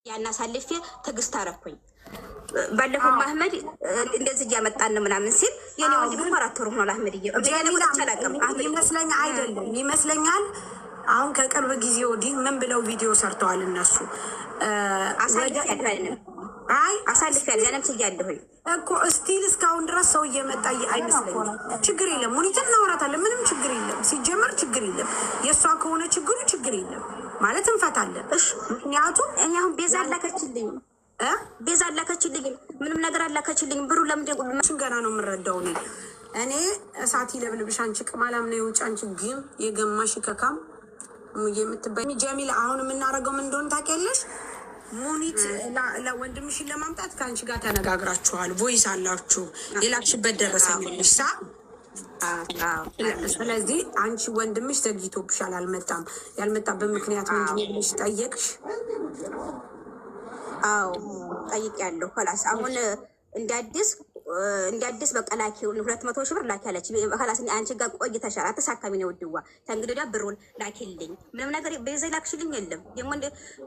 ያናሳልፌ ትግስት አረኩኝ ባለፈው ማህመድ እንደዚህ ያመጣን ነው ምናምን ሲል የኔ ወንድም አራት ወር ሆኗል። አህመድ ይመስለኛል አሁን ከቅርብ ጊዜ ወዲህ ምን ብለው ቪዲዮ ሰርተዋል እነሱ አሳልፍ ያለንም ትያለሁኝ እኮ ስቲል እስካሁን ድረስ ሰው እየመጣ አይመስለኝም። ችግር የለም ሙኒት እናወራታለን። ምንም ችግር የለም። ሲጀመር ችግር የለም። የእሷ ከሆነ ችግሩ ችግር የለም ማለት እንፈታለን። ምክንያቱም እኔ አሁን ቤዛ አላከችልኝ ቤዛ አላከችልኝ ምንም ነገር አላከችልኝ። ብሩ ለምን ገና ነው የምረዳው እኔ እሳት ይለብልብሽ አንቺ ቅማላም ነው የውጭ አንቺ ግን የገማሽ ከካም የምትበይ ጀሚል አሁን የምናደርገው ምን እንደሆነ ታውቂያለሽ? ሙኒት ለወንድምሽን ለማምጣት ከአንቺ ጋር ተነጋግራችኋል። ቮይስ አላችሁ የላክሽበት ደረሰኝልሽ ሳ ስለዚህ አንቺ ወንድምሽ ዘግይቶብሻል፣ አልመጣም። ያልመጣበት ምክንያት ምንድን ነው ብለሽ ጠየቅሽ? አዎ ጠይቄያለሁ። ኸላስ አሁን እንደ አዲስ በቃ ላኪ 200 ሺህ ብር ላኪ አለች። ኸላስ አንቺ ጋር ቆይተሻል፣ አተሳካሚ ነው ውድዋ ተንግዲያ ብሩን ላኪልኝ። ምንም ነገር በዛ ላክሽልኝ የለም። ደግሞ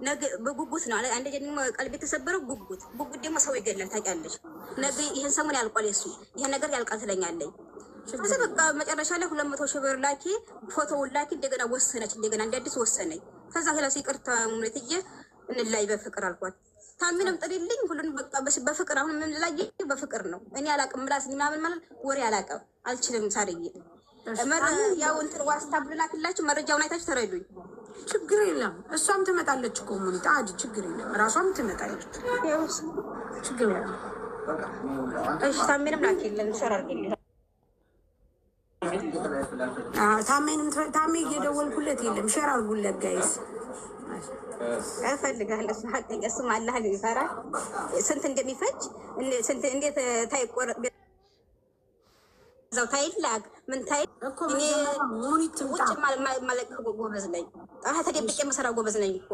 ነገ በጉጉት ነው አንደ ደግሞ ቀልብ የተሰበረው ጉጉት ደግሞ ሰው ይገላል ታውቂያለሽ። ነገ ይሄን ሰሞን ያልቋል፣ ይሄን ነገር ያልቃል ትለኛለኝ። ከዛ በቃ መጨረሻ ላይ 200 ሺህ ብር ላኪ፣ ፎቶውን ላኪ። እንደገና ወሰነች፣ እንደገና እንደ አዲስ ወሰነኝ። ከዛ ኸላስ ይቅርታ ሙኒትዬ እንላይ በፍቅር አልኳት። ታሚንም ጥሪልኝ ሁሉን በቃ በፍቅር አሁን ምን ላይ በፍቅር ነው። እኔ አላቅም ምላስ ምናምን ማለት ወሬ አላቅም አልችልም። ሳርዬ ያው እንትን ዋስታብ ልላክላችሁ መረጃውን አይታችሁ ተረዱኝ። ችግር የለም እሷም ትመጣለች እኮ ሙኒት አዲ ችግር የለም ራሷም ትመጣለች። ችግር የለም እሺ ታሚንም ላኪልን ሸራርግልኝ። ታሜ እየደወልኩለት የለም ሼር አድርጉለት ጋይስ እፈልጋለሁ። ሀቀኛ እሱም አላህን ይፈራል። ስንት እንደሚፈጅ ስንት እንዴት ታይቆር እዛው ታይላግ ምን ታይ እኮ ሙኒት ውጭ ማለት ጎበዝ ነኝ። ተደብቄ የምሰራ ጎበዝ ነኝ እኮ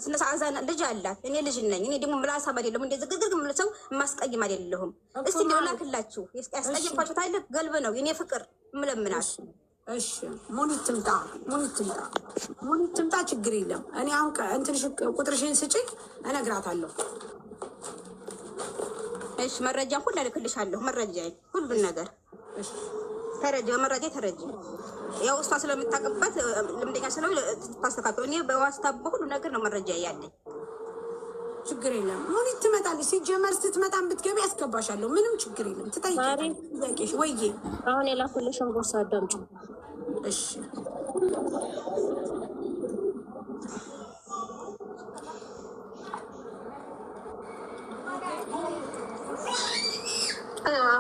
ስነ ሰዓዛና ልጅ አላት። እኔ ልጅ ነኝ። እኔ ደግሞ ምላሳም አይደለሁም። እንደዚህ ግግር ምልሰው የማስቀይም አይደለሁም። እስቲ እንደው ላክላችሁ ያስቀይምኳችሁ ታይለ ገልብ ነው የኔ ፍቅር ምለምናሽ። እሺ ሙኒት ትምጣ ችግር የለም። እኔ አሁን እንትንሽ ቁጥርሽን ስጪኝ እነግራታለሁ። እሺ መረጃ ሁሉ ልክልሻለሁ። መረጃ ሁሉን ነገር ተረጂ በመረጃ ተረጂ። ያው እሷ ስለምታውቅበት ልምደኛ ስለው ታስተካክል። እኔ በዋስታብ ሁሉ ነገር ነው መረጃ ያለኝ። ችግር የለም ሙኒት ትመጣለች። ሲጀመር ስትመጣም ብትገቢ ያስገባሻለሁ። ምንም ችግር የለም። ትጠይቂሽ ወይዬ አሁን የላኩልሽን ቦርሳ አዳምጪ እሺ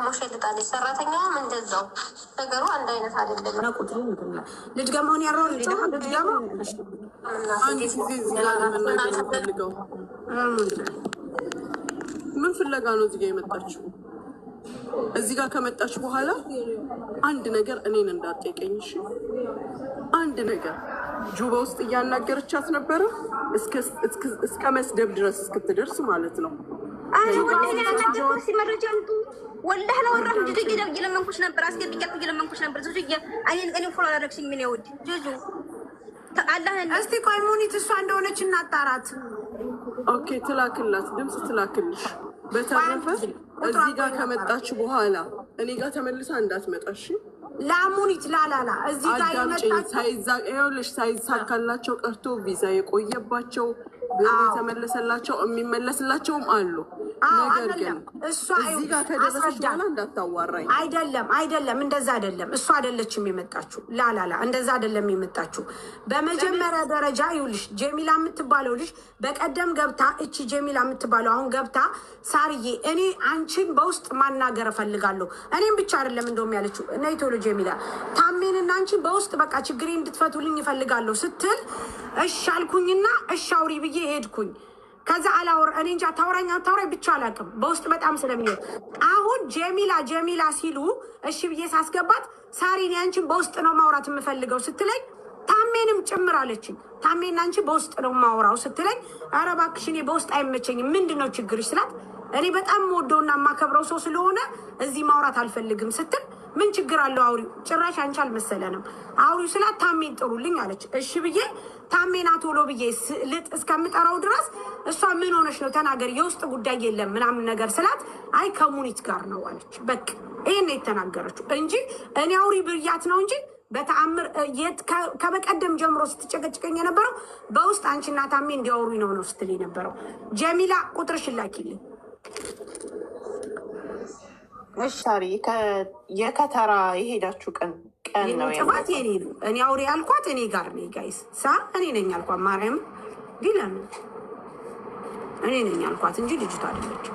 ሞሽ ልጣለች። ሰራተኛዋም እንደዛው ነገሩ አንድ አይነት አይደለም። ቁጥሩ ልድገመውን ያረውን ልድገመው ምን ፍለጋ ነው እዚህ ጋር የመጣችው? እዚህ ጋር ከመጣች በኋላ አንድ ነገር እኔን እንዳትጠይቀኝ እሺ? አንድ ነገር ጁባ ውስጥ እያናገረቻት ነበረ እስከ መስደብ ድረስ እስክትደርስ ማለት ነው። መረጃ አንቱ ወላሂ ለወራሁ ጁጁ እየለመንኩሽ ነበር። አስገብኛለሁ እየለመንኩሽ ነበር። ጁጁ እኔ ፎሎ አደረግሽኝ። ምን ይወድ ጁጁ አላህን እስቲ ቆይ ሙኒት እሷ እንደሆነች እናጣራት። ኦኬ ትላክላት፣ ድምፅ ትላክልሽ። በተረፈ እዚህ ጋር ከመጣች በኋላ እኔ ጋር ተመልሳ እንዳትመጣሽ ለሙኒት ላላላ እዚህ ጋር ይኸውልሽ ሳይሳካላቸው ቀርቶ ቪዛ የቆየባቸው የተመለሰላቸው የሚመለስላቸውም አሉ። ነገር ግን እዚህ ጋር ከደረሰች በኋላ እንዳታዋራኝ። አይደለም እንደዛ አይደለም። እሷ አይደለችም የመጣችው። ላላላ እንደዛ አይደለም የመጣችው። በመጀመሪያ ደረጃ ይኸውልሽ ጀሚላ የምትባለው ልጅ በቀደም ገብታ እቺ ጀሚላ የምትባለው አሁን ገብታ ሳርዬ እኔ አንቺን በውስጥ ማናገር እፈልጋለሁ። እኔም ብቻ አይደለም እንደውም ያለችው እና ቶሎ ጀሚላ ታሜንና አንቺን በውስጥ በቃ ችግሬ እንድትፈቱልኝ እፈልጋለሁ ስትል እሺ አልኩኝና እሺ አውሪ ብዬ ሄድኩኝ። ከዛ አላወር እኔ እንጃ ታውራኝ ብቻ አላውቅም። በውስጥ በጣም ስለሚሄድ አሁን ጀሚላ ሲሉ እሺ ብዬ ሳስገባት ሳሪን ያንቺን በውስጥ ነው ማውራት የምፈልገው ስትለኝ ታሜንም ጭምር አለችኝ። ታሜና አንቺ በውስጥ ነው ማውራው ስትለኝ ኧረ እባክሽ እኔ በውስጥ አይመቸኝም ምንድነው ችግርሽ ስላት እኔ በጣም የምወደውና የማከብረው ሰው ስለሆነ እዚህ ማውራት አልፈልግም ስትል ምን ችግር አለው አውሪው፣ ጭራሽ አንቺ አልመሰለንም አውሪው ስላት ታሜን ጥሩልኝ አለች። እሺ ብዬ ታሜና ቶሎ ብዬ ልጥ እስከምጠራው ድረስ እሷ ምን ምን ሆነሽ ነው ተናገር፣ የውስጥ ጉዳይ የለም ምናምን ነገር ስላት አይ ከሙኒት ጋር ነው አለች። በቃ ይሄን የተናገረችው እንጂ እኔ አውሪ ብያት ነው እንጂ በተአምር ከበቀደም ጀምሮ ስትጨቀጭቀኝ የነበረው በውስጥ አንቺና ታሜ እንዲያወሩ ነው ስትል የነበረው። ጀሚላ ቁጥርሽን ላኪልኝ። ሳሪ የከተራ የሄዳችሁ ቀን ነው ጥፋት የኔ ነው። እኔ አውሪ ያልኳት እኔ ጋር ነኝ ጋይስ እኔ ነኝ ያልኳት ማርያም ዲለም እኔ ነኝ ያልኳት እንጂ ልጅቷ አይደለች።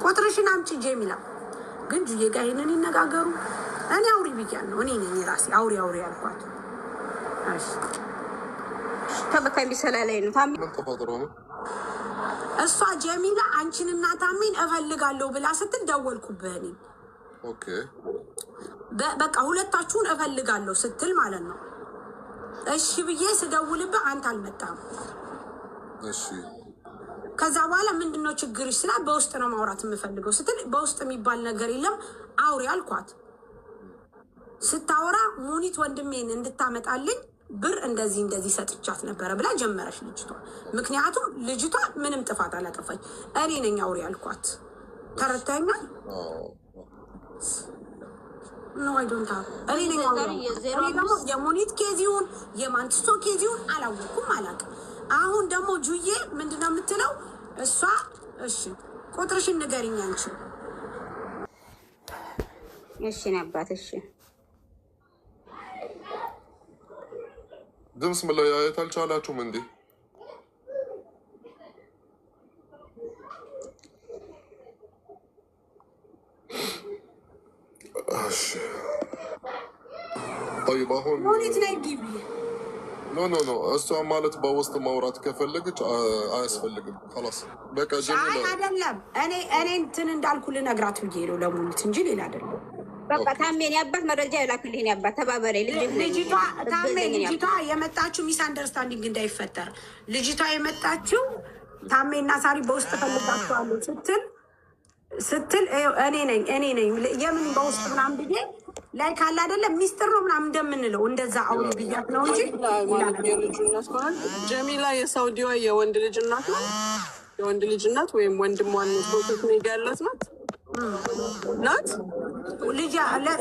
ቁጥርሽን አምጪ ጀሚላ። ግን ጁዬ ጋር ይሄንን ይነጋገሩ። እኔ አውሪ ብያለሁ። እኔ ነኝ ራሴ አውሪ ያልኳት። እሺ ተበካይ ቢሰላለኝ ነው ታሚ ምን ተፈጥሮ ነው? እሷ ጀሚላ አንቺንና ታሜን እፈልጋለሁ ብላ ስትል ደወልኩብህ እኔ። ኦኬ በቃ ሁለታችሁን እፈልጋለሁ ስትል ማለት ነው። እሺ ብዬ ስደውልብህ አንተ አልመጣም። እሺ ከዛ በኋላ ምንድነው ችግርሽ ስላ በውስጥ ነው ማውራት የምፈልገው ስትል በውስጥ የሚባል ነገር የለም አውሪ አልኳት። ስታወራ ሙኒት ወንድሜን እንድታመጣልኝ ብር እንደዚህ ሰጥቻት ነበረ ብላ ጀመረች ልጅቷ። ምክንያቱም ልጅቷ ምንም ጥፋት አላጠፋኝ። እኔ ነኝ አውሪ አልኳት። ተረተኛል ነው አይዶንታ እኔ ነኝ አውሪ። እኔ ደግሞ የሙኒት ኬዚውን የማንትሶ ኬዚውን አላወኩም አላውቅም። አሁን ደግሞ ጁዬ ምንድነው የምትለው እሷ? እሺ ቁጥርሽን ንገሪኝ አንቺ። እሺ ነባት። እሺ ድምፅ መለያየት አልቻላችሁም እንዴ? እሺ طيب አሁን ሙኒት ላይ ግቢ። ኖ እሷ ማለት በውስጥ ማውራት ከፈለገች አያስፈልግም። خلاص በቃ ጀሚላ አይደለም እኔ እንትን እንዳልኩ ልነግራት ብዬ ነው ለሙኒት እንጂ ሌላ አይደለም። በቃ ታሜን ያባት መረጃ ይላክልኝ ያባት ተባበሬ ልጅቷ ታሜ ልጅቷ የመጣችው ሚስ አንደርስታንዲንግ እንዳይፈጠር ልጅቷ የመጣችው ታሜና ሳሪ በውስጥ ፈልጋቸዋለሁ ስትል እኔ ነኝ የምን በውስጥ ምናምን ብዬ ላይ ካለ አይደለም ሚስጥር ነው ምናምን እንደምንለው እንደዛ አውሪ ብያት ነው እንጂ ጀሚላ የሳውዲዋ የወንድ ልጅ እናት ነው። የወንድ ልጅ እናት ወይም ወንድሟን ፕሮሰስ ነው ያላት ናት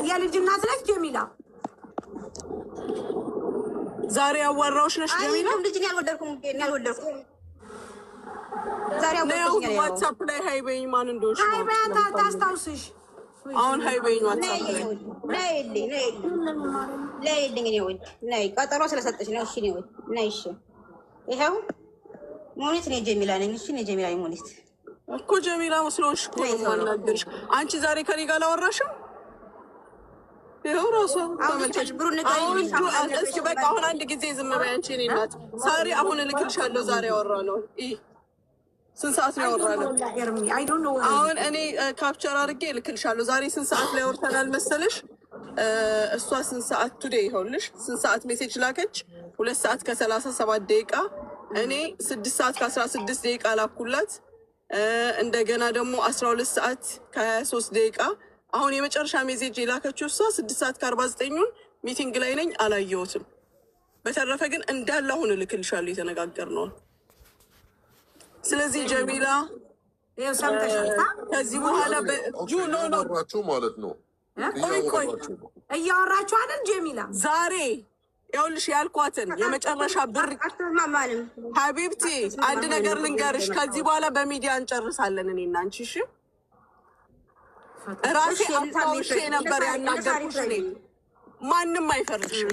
የልጅ እናት ነች ጀሚላ። ዛሬ ያዋራዎች ነች ጀሚላ። ልጅን ያልወደድኩም ዛሬ ዋትሳፕ ላይ ሀይ በይኝ ማን እንደሆንሽ ሀይ በያታ ታስታውስሽ። አሁን ሀይ በይኝ ዋትሳፕ ላይ ነይልኝ እኔ ወድ ነይ ቀጠሮ ስለሰጠች ነው። እሺ ነይ ወድ ነይ። እሺ ይኸው ሙኒት ነኝ ጀሚላ ነኝ። እሺ ነይ ጀሚላ ሙኒት እኮ ጀሚላ መስሎሽ እኮ ነው ማናገርሽ። አንቺ ዛሬ ከኔ ጋር አላወራሽም? ይኸው ራሷ ተመልካች ብሩን ነገር እስኪ በቃ አሁን አንድ ጊዜ ዝም በይ አንቺ። እኔ እናት ሳሪ አሁን እልክልሻለሁ። ዛሬ ያወራነው ስንት ሰዓት ነው ያወራነው? አሁን እኔ ካፕቸር አድርጌ እልክልሻለሁ። ዛሬ ስንት ሰዓት ላይ አውርተናል መሰለሽ? እሷ ስንት ሰዓት ቱዴይ ይኸውልሽ ስንት ሰዓት ሜሴጅ ላከች? 2 ሰዓት ከ37 ደቂቃ እኔ 6 ሰዓት ከ16 ደቂቃ ላኩላት። እንደገና ደግሞ 12 ሰዓት ከ23 ደቂቃ። አሁን የመጨረሻ ሜሴጅ የላከችው እሷ 6 ሰዓት ከ49ን ሚቲንግ ላይ ነኝ አላየሁትም። በተረፈ ግን እንዳለ አሁን እልክልሻለሁ የተነጋገርነውን። ስለዚህ ጀሚላ ከዚህ በኋላ እያወራችሁ ማለት ነው እያወራችሁ አይደል ጀሚላ? ዛሬ ይኸውልሽ ያልኳትን የመጨረሻ ብር ሀቢብቲ አንድ ነገር ልንገርሽ። ከዚህ በኋላ በሚዲያ እንጨርሳለን እኔና አንቺ። እሺ ራሴ አምታውሽ ነበር ያናገርኩሽ። እኔ ማንም አይፈርድሽም።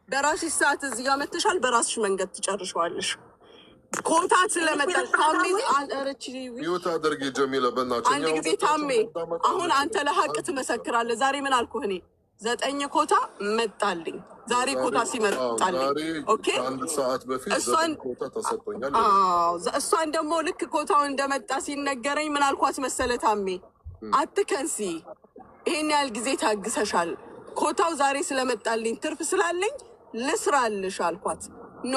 በራስሽ ሰዓት እዚህ ጋር መተሻል። በራስሽ መንገድ ትጨርሸዋለሽ። ኮታ ስለመጣሽ ታሜ አረች ይወታ አድርጌ ጀሚላ በእናትሽ አንድ ጊዜ ታሜ አሁን አንተ ለሀቅ ትመሰክራለህ። ዛሬ ምን አልኩህ እኔ 9 ኮታ መጣልኝ። ዛሬ ኮታ ሲመጣልኝ ኦኬ አንድ ሰዓት በፊት ኮታ ተሰጥቶኛል። እሷን ደግሞ ልክ ኮታው እንደመጣ ሲነገረኝ ምን አልኳት መሰለ ታሜ አትከንሲ፣ ይሄን ያህል ጊዜ ታግሰሻል። ኮታው ዛሬ ስለመጣልኝ ትርፍ ስላለኝ ልስራልሽ አልኳት። ኖ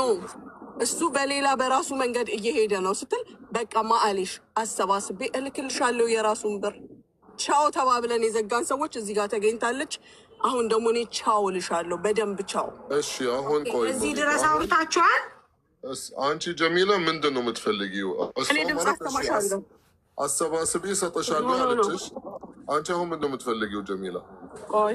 እሱ በሌላ በራሱ መንገድ እየሄደ ነው ስትል በቃ ማአሊሽ አሰባስቤ እልክልሻለሁ የራሱን ብር። ቻው ተባብለን የዘጋን ሰዎች እዚህ ጋር ተገኝታለች። አሁን ደግሞ እኔ ቻው እልሻለሁ በደንብ ቻው። እሺ አሁን ቆይ እዚህ ድረስ አውርታችኋል? አንቺ ጀሚላ ምንድን ነው የምትፈልጊው? እኔ ድምፅ አስተማሻለሁ አሰባስቤ እሰጥሻለሁ አለችሽ። አንቺ አሁን ምንድን ነው የምትፈልጊው ጀሚላ? ቆይ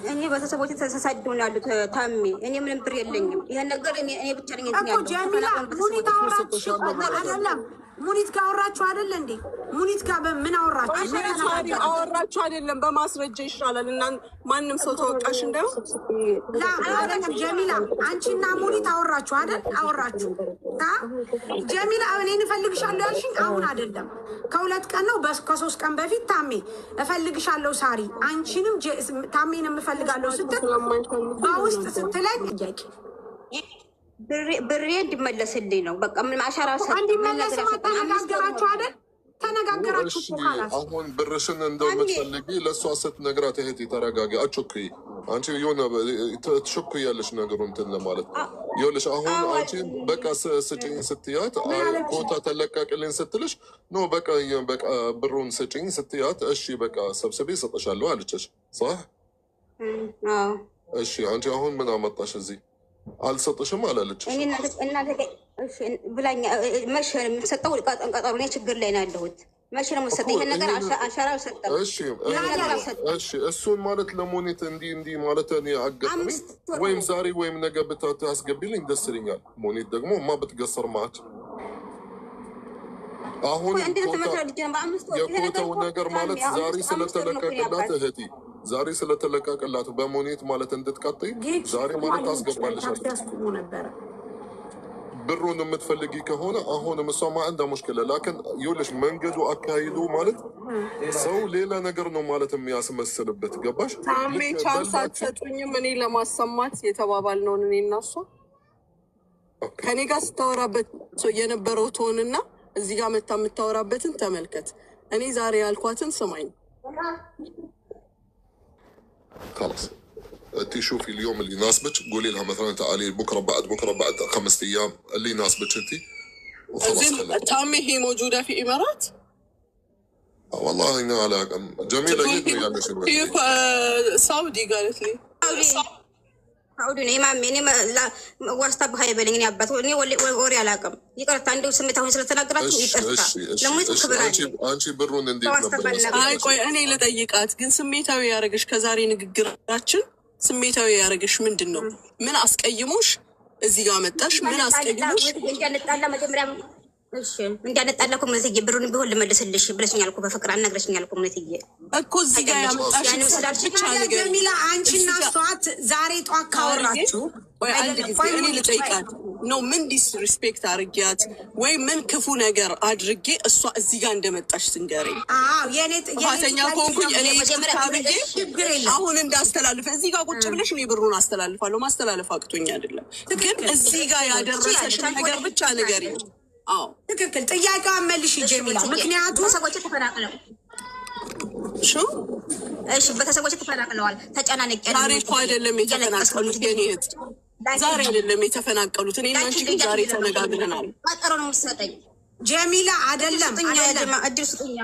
እኔ ቤተሰቦች ተሳድደው ነው ያሉት። ታሜ እኔ ምንም ብር የለኝም። ይሄን ነገር እኔ ብቻ ነኝ እንትን ያለው ጀሚላ ሙኒት አወራችሁ አይደለም? ሙኒት ጋር አወራችሁ አይደል እንዴ? ሙኒት ጋር በምን አወራችሁ? አወራችሁ አይደለም? በማስረጃ ይሻላል። እና ማንም ሰው ተወቃሽ እንዳይሆን አይደለም። ጀሚላ አንቺና ሙኒት አወራችሁ አይደል? አወራችሁ ጀሚላ እኔን እፈልግሻለሁ ያልሽኝ አሁን አይደለም፣ ከ2 ቀን ነው ከ3 ቀን በፊት ታሜ እፈልግሻለሁ ሳሪ አንቺንም ታሜንም እፈልጋለሁ ስትል በውስጥ ስትለኝ ብሬ እንዲመለስልኝ ነው። በቃ ምን አሻራ ተነጋገራችሁ አይደል? ተነጋገራችሁ በኋላ አሁን ብርሽን እንደምትፈልጊ ለእሷ ስትነግራት እህቴ ተረጋጊ፣ አትቾክይ። አንቺ የሆነ ትሾክያለሽ ነገሩ እንትን ለማለት ይኸውልሽ። አሁን አንቺ በቃ ስጭኝ ስትያት ኮታ ተለቃቅልኝ ስትልሽ ኖ በቃ ብሩን ስጭኝ ስትያት እሺ በቃ ሰብስቤ እሰጥሻለሁ አለችሽ። ሳ እሺ አንቺ አሁን ምን አመጣሽ እዚህ? አልሰጥሽም አላለችሽ ብላኛ። መቼ ነው የምትሰጠው? ቀጠሮ እኔ ችግር ላይ ነው ያለሁት። መቼ ነው የምትሰጠው? ይሄን ነገር አሻራ አልሰጠም። እሺ እሱን ማለት ለሞኔት እንዲህ ማለት እኔ አጋጣሚ ወይም ዛሬ ወይም ነገ ብታስገቢልኝ ደስ ይለኛል። ሞኔት ደግሞ ማ ብትገሰር ማች አሁን የኮተው ነገር ማለት ዛሬ ስለተለቀቅላት እህቴ ዛሬ ስለተለቀቅላት በሞኔት ማለት እንድትቀጥይ ዛሬ ማለት ታስገባልሻለች። ብሩን የምትፈልጊ ከሆነ አሁንም እሷ ማዕንዳ ሙሽክለ ላክን ይኸውልሽ፣ መንገዱ አካሂዱ ማለት ሰው ሌላ ነገር ነው ማለት የሚያስመስልበት ገባሽ? ታሜ ቻንስ አትሰጡኝም? እኔ ለማሰማት የተባባልነውን እኔ እና እሷ ከኔ ጋር ስታወራበት የነበረው ትሆንና እዚህ ጋር መታ የምታወራበትን ተመልከት። እኔ ዛሬ ያልኳትን ስማኝ። خلاص انت شوفي اليوم اللي يناسبك قولي لها مثلا تعالي بكره بعد 5 ايام اللي يناسبك انت وخلاص. تامي هي موجوده في امارات؟ والله هنا على جميله جدا يعني شنو هي سعودي قالت لي አውዱ ነው ማሜ። እኔ ዋስታብ ሀይ በለኝ እኔ አባት እኔ ወሬ አላውቅም። ይቅርታ እንደው ስሜታውን ስለተናገራችሁ ይቅርታ። ለሙት ክብር አለ። አንቺ ብሩን እንዴት ነበር? አይ ቆይ እኔ ልጠይቃት ግን ስሜታዊ ያደረግሽ ከዛሬ ንግግራችን ስሜታዊ ያደረግሽ ምንድን ነው? ምን አስቀይሞሽ እዚህ ጋር መጣሽ? ምን አስቀይሞሽ? እንዲያነጣላ መጀመሪያ እሺ እንዲያነጣላ እኮ ምንትዬ ብሩን ቢሆን ልመልስልሽ ብለሽኛል እኮ በፍቅር አናግረሽኛል እኮ ምንትዬ እኮ እዚህ ጋር ያመጣሽ ብቻ ነገር ጀሚላ አንቺና እሷት ዛሬ ጧት ካወራችሁ ወይ አንድ ጊዜ እኔ ልጠይቃት ነው ምን ዲስሪስፔክት አድርጊያት ወይ ምን ክፉ ነገር አድርጌ እሷ እዚህ ጋር እንደመጣሽ ትንገረኝ። ጥፋተኛ ከሆንኩኝ እኔ ታብዬ አሁን እንዳስተላልፈ እዚህ ጋር ቁጭ ብለሽ እኔ ብሩን አስተላልፋለሁ። ማስተላለፍ አቅቶኝ አይደለም ግን እዚህ ጋር ያደረሰሽ ነገር ብቻ ንገሪኝ። ትክክል። ጥያቄዋን መልሽ ጀሚላ። ምክንያቱም ሰዎች ተፈናቅለው እሺ ቤተሰቦች ተፈናቅለዋል። ተጨናነቅ ያለ ዛሬ እኮ አይደለም የተፈናቀሉት የኔ እህት፣ ዛሬ አይደለም የተፈናቀሉት። እኔ እና አንቺ ግን ዛሬ ተነጋግረናል። ቀጠሮ ነው የምትሰጠኝ ጀሚላ። አይደለም እድል ስጡኛ።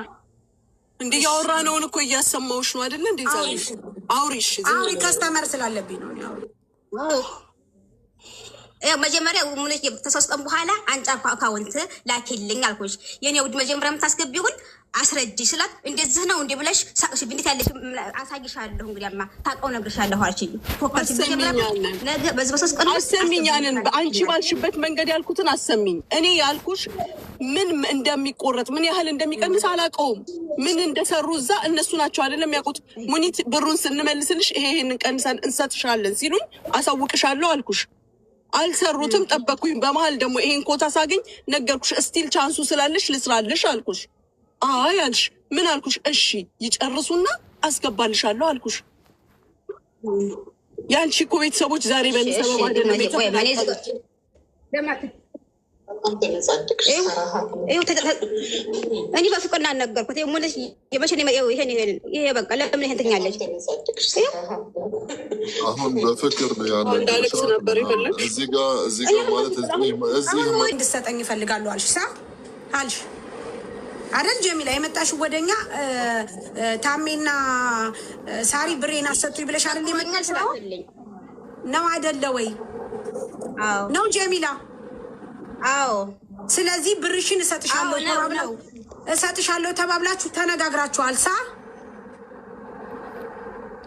እንዲህ ያወራነውን እኮ እያሰማሁሽ ነው አይደለ? እንዴ ዛሬ አውሪሽ አውሪ። ከስተመር ስላለብኝ ነው መጀመሪያ ሙሉት ተሰስቀም በኋላ አንጫ አካውንት ላኪልኝ አልኩሽ። የኔ ውድ መጀመሪያ የምታስገቢውን አስረጂ ስላት እንደዚህ ነው እንዴ ብለሽ ሳቅሽ። እንዴት ያለሽ አሳይሻለሁ። እንግዲያማ ታውቀው ነግርሻለሁ አልሽኝ። ፎከስ ነገ በዚህ ቀን አሰሚኛንን በአንቺ ባልሽበት መንገድ ያልኩትን አሰሚኝ። እኔ ያልኩሽ ምን እንደሚቆረጥ ምን ያህል እንደሚቀንስ አላውቀውም። ምን እንደሰሩ እዛ እነሱ ናቸው አይደለም ያውቁት። ሙኒት ብሩን ስንመልስልሽ ይሄንን ቀንሰን እንሰጥሻለን ሲሉኝ አሳውቅሻለሁ አልኩሽ። አልሰሩትም፣ ጠበቅኩኝ። በመሀል ደግሞ ይሄን ኮታ ሳገኝ ነገርኩሽ። እስቲል ቻንሱ ስላለሽ ልስራልሽ አልኩሽ። አይ አልሽ። ምን አልኩሽ? እሺ ይጨርሱና አስገባልሻለሁ አልኩሽ። ያንቺ እኮ ቤተሰቦች ዛሬ በሚሰበብ አይደለም እኔ በፍቅር እናነገርኩት ሙለሽ የመሸን ይሄ በቃ ለምን ይሄን ትኛለች? አሁን በፍቅር እንዳለቅስ ነበር ይፈልግ እዚህ ጋር ማለት እዚህ እንድትሰጠኝ ይፈልጋሉ አልሽ አልሽ አይደል ጀሚላ? የመጣሽው ወደኛ ታሜና ሳሪ ብሬን አሰጡኝ ብለሽ አይደል የመጣሽ ነው አይደለ ወይ? ነው ጀሚላ አዎ ስለዚህ ብርሽን እሰጥሻለሁ ተባብላችሁ ተነጋግራችኋል።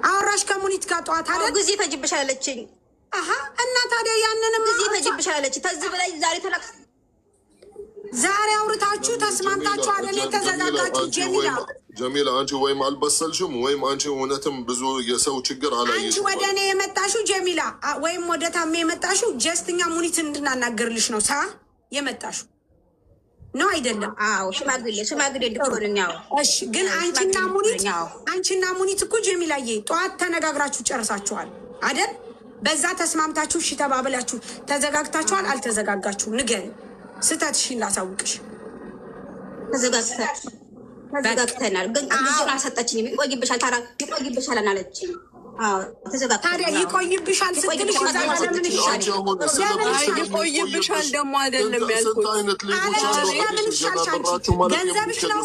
አወራሽ ከሙኒት ጋር ጠዋት አይደል? ጊዜ ፈጅብሻል አለችኝ። እና ታዲያ ያንንም ጊዜ ፈጅብሻል አለችኝ። ከዚህ በላይ ዛሬ አውርታችሁ ተስማምታችሁ አይደል የተዘጋጋችሁ? ጀሚላ አንቺ ወይም አልበሰልሽም ወይም አንቺ እውነትም ብዙ የሰው ችግር አላየሽም። አንቺ ወደ እኔ የመጣሽው ጀሚላ ወይም ወደ ታሜ የመጣሽው ጀስትኛ ሙኒት እንድናናገርልሽ ነው የመጣሽው ነው አይደለም? አዎ ሽማግሌ ልትሆንኛው። እሺ ግን አንቺና ሙኒት እኮ ጀሚላዬ ጠዋት ተነጋግራችሁ ጨርሳችኋል አይደል? በዛ ተስማምታችሁ እሺ ተባብላችሁ ተዘጋግታችኋል። አልተዘጋጋችሁ ንገሪ፣ ስተትሽን ላሳውቅሽ። ተዘጋግተናል ግን ልጁን አልሰጠችኝም። ይቆይብሻል አለችኝ። ታዲያ ይቆይብሻል ስትልሽ ይቆይብሻል ደግሞ አይደለም ያልኩት። ገንዘብሽ ነው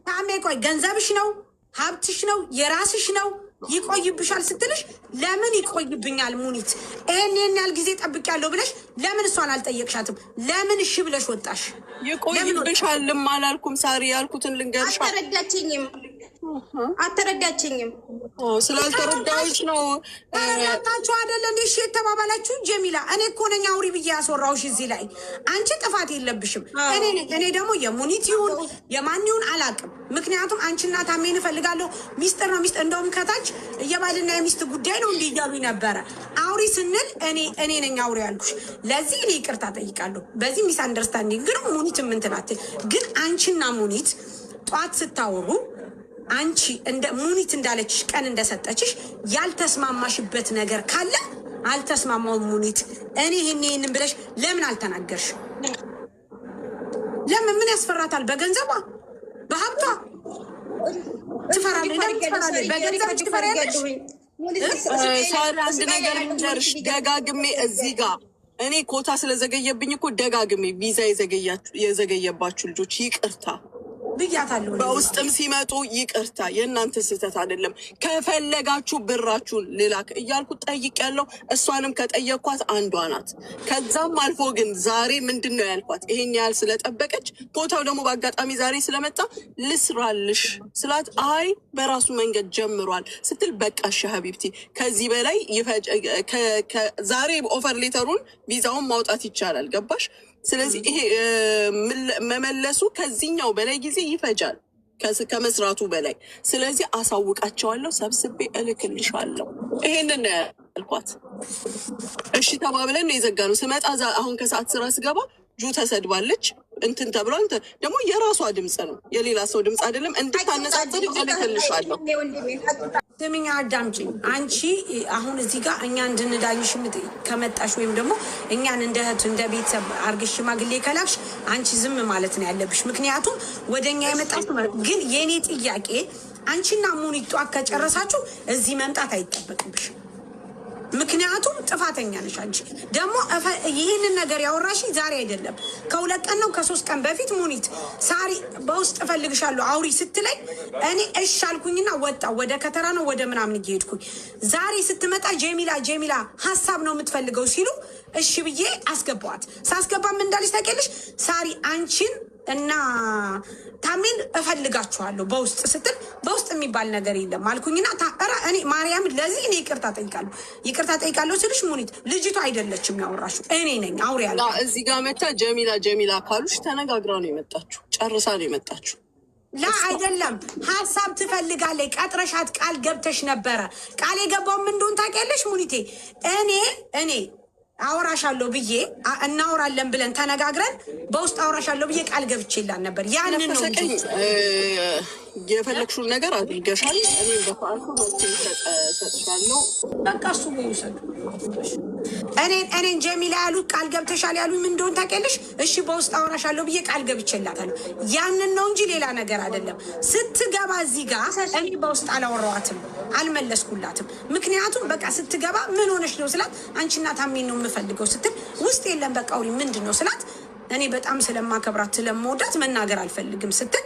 ታሜ፣ ቆይ ገንዘብሽ ነው ሀብትሽ ነው የራስሽ ነው። ይቆይብሻል ስትልሽ ለምን ይቆይብኛል ሙኒት ይሄን ያህል ጊዜ ጠብቂያለሁ ብለሽ ለምን እሷን አልጠየቅሻትም? ለምን እሺ ብለሽ ወጣሽ? ይቆይብሻልም አላልኩም ሳሪ፣ ያልኩትን ልንገርሽ። አተረዳችኝም። ስላልተረዳዎች ነው። ተረዳታችሁ አይደለ እንዴ? እሺ የተባባላችሁ ጀሚላ፣ እኔ እኮ ነኝ አውሪ ብዬ ያስወራሁሽ እዚህ ላይ። አንቺ ጥፋት የለብሽም። እኔ ደግሞ የሙኒት ይሁን የማን ይሁን አላውቅም። ምክንያቱም አንቺና ታሜን እፈልጋለሁ። ሚስጥር ነው ሚስጥር። እንደውም ከታች የባልና የሚስት ጉዳይ ነው እንዲህ እያሉኝ ነበረ። አውሪ ስንል እኔ ነኝ አውሪ ያልኩሽ። ለዚህ እኔ ይቅርታ ጠይቃለሁ። በዚህ ሚስ አንደርስታንዲንግ ግን ሙኒት ምንትናት ግን አንቺና ሙኒት ጠዋት ስታወሩ አንቺ እንደ ሙኒት እንዳለችሽ ቀን እንደሰጠችሽ ያልተስማማሽበት ነገር ካለ አልተስማማውም ሙኒት እኔ ይሄንን ብለሽ ለምን አልተናገርሽ? ለምን ምን ያስፈራታል? በገንዘቧ በሀብቷ ትፈራለች። በገንዘብ ትፈራለች። ሳሪ አንድ ነገር ልንገርሽ ደጋግሜ እዚህ ጋር እኔ ኮታ ስለዘገየብኝ እኮ ደጋግሜ ቪዛ የዘገየባችሁ ልጆች ይቅርታ ብያታለሁ። በውስጥም ሲመጡ ይቅርታ፣ የእናንተ ስህተት አይደለም። ከፈለጋችሁ ብራችሁን ልላክ እያልኩ ጠይቅ ያለው እሷንም ከጠየኳት አንዷ ናት። ከዛም አልፎ ግን ዛሬ ምንድን ነው ያልኳት? ይሄን ያህል ስለጠበቀች ቦታው ደግሞ በአጋጣሚ ዛሬ ስለመጣ ልስራልሽ ስላት አይ በራሱ መንገድ ጀምሯል ስትል በቃሽ ሀቢብቲ ከዚህ በላይ ዛሬ ኦፈር ሌተሩን ቪዛውን ማውጣት ይቻላል። ገባሽ? ስለዚህ ይሄ መመለሱ ከዚህኛው በላይ ጊዜ ይፈጃል ከመስራቱ በላይ። ስለዚህ አሳውቃቸዋለሁ፣ ሰብስቤ እልክልሻለሁ። ይሄንን ያልኳት። እሺ ተባብለን ነው የዘጋነው። ስመጣ አሁን ከሰዓት ስራ ስገባ ጁ ተሰድባለች እንትን ተብሏል። ደግሞ የራሷ ድምፅ ነው የሌላ ሰው ድምፅ አይደለም። እንድታነጻጽሪ እልክልሻለሁ። ስሚኝ አዳምጪኝ። አንቺ አሁን እዚህ ጋር እኛ እንድንዳኝሽ ከመጣሽ ወይም ደግሞ እኛን እንደ እህት እንደ ቤተሰብ አርግሽ ሽማግሌ ከላክሽ አንቺ ዝም ማለት ነው ያለብሽ። ምክንያቱም ወደ እኛ የመጣሽ ግን የእኔ ጥያቄ አንቺና ሙኒት ጧት ከጨረሳችሁ እዚህ መምጣት አይጠበቅብሽ። ምክንያቱም ጥፋተኛ ነሽ አንቺ። ደግሞ ይህንን ነገር ያወራሽ ዛሬ አይደለም ከ2 ቀን ነው ከ3 ቀን በፊት ሙኒት ሳሪ በውስጥ እፈልግሻለሁ አውሪ ስትለኝ እኔ እሺ አልኩኝና ወጣሁ። ወደ ከተራ ነው ወደ ምናምን እየሄድኩኝ ዛሬ ስትመጣ ጀሚላ ሀሳብ ነው የምትፈልገው ሲሉ እሺ ብዬ አስገባዋት። ሳስገባ ምን እንዳለች ታውቂያለሽ? ሳሪ አንቺን እና ታሜን እፈልጋችኋለሁ በውስጥ ስትል በውስጥ የሚባል ነገር የለም አልኩኝና እኔ ማርያም ለዚህ እኔ ይቅርታ ጠይቃለሁ ስልሽ ሙኒት ልጅቷ አይደለችም ያወራሽው እኔ ነኝ አውሪ ያለ እዚህ ጋር መታ ጀሚላ ካሉሽ ተነጋግራ ነው የመጣችሁ፣ ጨርሳ ነው የመጣችሁ። ላ አይደለም ሀሳብ ትፈልጋለች። ቀጥረሻት ቃል ገብተሽ ነበረ። ቃል የገባው ምን እንደሆነ ታውቂያለሽ ሙኒቴ? እኔ አወራሻለሁ ብዬ እናወራለን ብለን ተነጋግረን በውስጥ አወራሻለሁ ብዬ ቃል ገብቼላን ነበር። ያንን ነው የፈለግሽውን ነገር አድርገሻል። እኔ በፋልኩ ሰጥሻለሁ። በቃ እሱ ይውሰዱ። እኔን ጀሚላ ያሉት ቃል ገብተሻል ያሉኝ ምን እንደሆነ ታውቂያለሽ? እሺ በውስጥ አወራሻለሁ ብዬ ቃል ገብቼላታለሁ። ያንን ነው እንጂ ሌላ ነገር አይደለም። ስትገባ እዚህ ጋር እኔ በውስጥ አላወራኋትም፣ አልመለስኩላትም። ምክንያቱም በቃ ስትገባ ምን ሆነሽ ነው ስላት አንቺና ታሜን ነው የምፈልገው ስትል ውስጥ የለም በቃ አውሪ ምንድን ነው ስላት እኔ በጣም ስለማከብራት ስለምወዳት መናገር አልፈልግም ስትል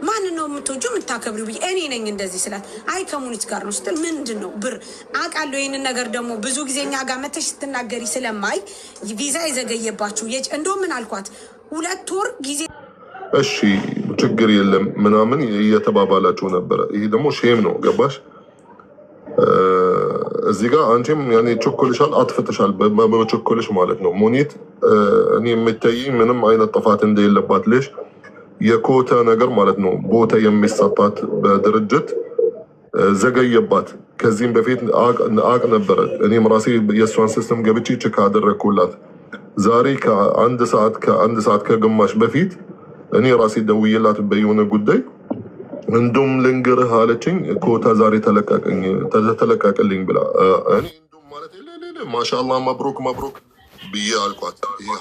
ማን ነው የምትወጁ የምታከብሪው ብዬ እኔ ነኝ እንደዚህ ስላት አይ ከሙኒት ጋር ነው ስትል ምንድን ነው ብር አውቃለሁ። ይህንን ነገር ደግሞ ብዙ ጊዜ እኛ ጋር መተሽ ስትናገሪ ስለማይ ቪዛ የዘገየባችሁ እንደው ምን አልኳት 2 ወር ጊዜ እሺ ችግር የለም ምናምን እየተባባላችሁ ነበረ። ይሄ ደግሞ ሼም ነው ገባሽ? እዚህ ጋር አንቺም ያኔ ቸኮልሻል፣ አጥፍተሻል በቸኮልሽ ማለት ነው። ሙኒት እኔ የምታየኝ ምንም አይነት ጥፋት እንደሌለባት ልሽ የኮታ ነገር ማለት ነው ቦታ የሚሰጣት በድርጅት ዘገየባት። ከዚህም በፊት አቅ ነበረ። እኔም ራሴ የእሷን ሲስተም ገብቼ ቼክ አደረግኩላት። ዛሬ ከአንድ ሰዓት ከግማሽ በፊት እኔ ራሴ ደውዬላት በየሆነ ጉዳይ እንደውም ልንገርህ አለችኝ ኮታ ዛሬ ተለቀቅልኝ ብላ እኔ እንደውም ማለት ማሻአላህ መብሩክ ብዬ አልኳት። ይሄ